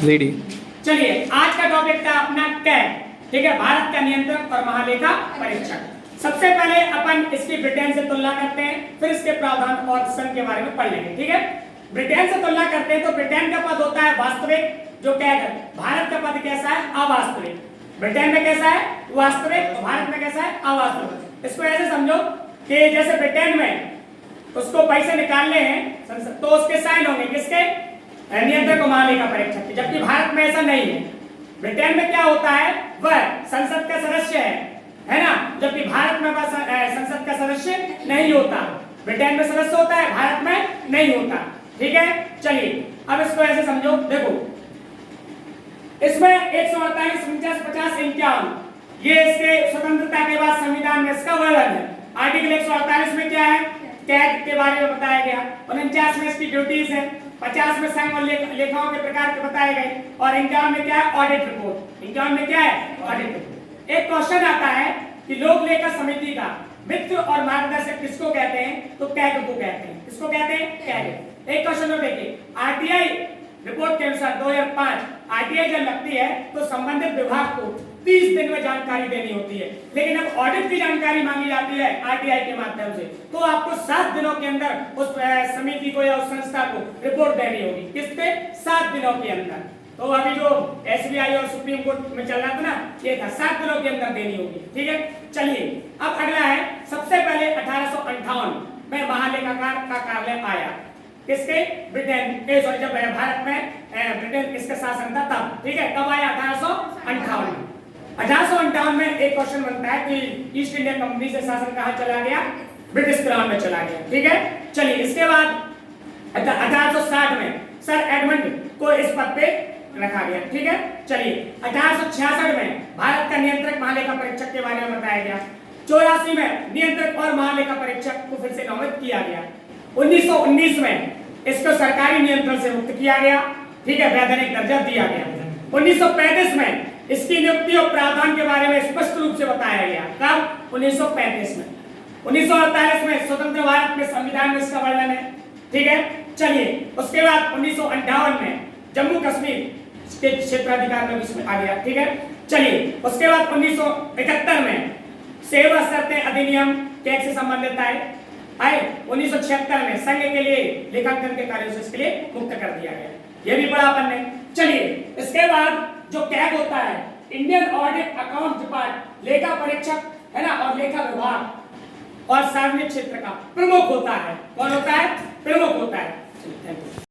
Ready. चलिए आज का टॉपिक था अपना कैग, ठीक है, भारत का नियंत्रक और महालेखा परीक्षक। सबसे पहले अपन इसकी ब्रिटेन से तुलना करते हैं, फिर इसके प्रावधान और संघ के बारे में पढ़ लेंगे, ठीक है। ब्रिटेन से तुलना करते हैं तो ब्रिटेन का पद होता है वास्तविक, जो कैग है। भारत का पद कैसा है? अवास्तविक। ब्रिटेन में कैसा है? वास्तविक। भारत में कैसा है? अवास्तविक। इसको ऐसे समझो कि जैसे ब्रिटेन में उसको पैसे निकालने हैं तो उसके साइन होंगे किसके? नियंत्रक और महालेखा परीक्षक के, जबकि भारत में ऐसा नहीं है। ब्रिटेन में क्या होता है? वह संसद का सदस्य है ना, जबकि भारत में वह संसद का सदस्य नहीं होता। ब्रिटेन में सदस्य होता है, भारत में नहीं होता, ठीक है। चलिए अब इसको ऐसे समझो, देखो इसमें 148, 49, 50, 51 ये इसके स्वतंत्रता के बाद संविधान में इसका वर्णन है। आर्टिकल 148 में क्या है? कैग के बारे में बताया गया। 49 में इसकी ड्यूटीज है, 50 में संघ और लेखाओं के प्रकार के बताए गए, और 51 में क्या है? Audit report. 51 में क्या है? Audit report. एक क्वेश्चन आता है कि लोक लेखा समिति का मित्र और मार्गदर्शक किसको कहते हैं? तो कैग को कहते हैं। किसको कहते हैं? कैग। एक क्वेश्चन और देखिए, आरटीआई रिपोर्ट के अनुसार 2005 आरटीआई जब लगती है तो संबंधित विभाग को 30 दिन में जानकारी देनी होती है, लेकिन अब ऑडिट की जानकारी मांगी जाती है आरटीआई के माध्यम से, तो आपको 7 दिनों के अंदर उस समिति को या उस संस्था को रिपोर्ट देनी होगी। किस पे? 7 दिनों के अंदर। तो अभी जो एसबीआई और सुप्रीम कोर्ट में चल रहा था ना, ये था 7 दिनों के अंदर देनी होगी, ठीक है। चलिए अब अगला है, सबसे पहले 1858 में महालेखाकार का कार्यालय आया। किसके? ब्रिटेन के, सॉरी, जब भारत में ब्रिटेन इसका शासन था तब, ठीक है। कब आया? 1858 में। 1858 में एक क्वेश्चन बनता है कि ईस्ट इंडिया कंपनी से शासन कहां चला गया? ब्रिटिश क्राउन में चला गया, ठीक है। चलिए इसके बाद 1860 में सर एडमंड को इस पद पे रखा गया, ठीक है। चलिए 1866 में भारत का नियंत्रक महालेखा परीक्षक के बारे में बताया गया। 84 में नियंत्रक और महालेखा परीक्षक को फिर से नामित किया गया। 1919 में इसको सरकारी नियंत्रण से मुक्त किया गया, ठीक है, वैधानिक दर्जा दिया गया। 1935 में इसकी नियुक्ति और प्रावधान के बारे में स्पष्ट रूप से बताया गया। कब? 1935 में। 1948 में स्वतंत्र भारत में संविधान में इसका वर्णन है, ठीक है। चलिए उसके बाद 1958 में जम्मू कश्मीर के क्षेत्राधिकार में इसमें आ गया, ठीक है। चलिए उसके बाद 1971 में सेवा शर्तें अधिनियम कैग से संबंधित आए। 1976 में संघ के लिए लेखांकन के कार्यों से इसके लिए मुक्त कर दिया गया, यह भी पढ़ा अपन ने। चलिए इसके बाद जो कैग होता है, इंडियन ऑडिट अकाउंट डिपार्टमेंट, लेखा परीक्षक है ना, और लेखा विभाग और सार्वजनिक क्षेत्र का प्रमुख होता है। कौन होता है? प्रमुख होता है। Thank you.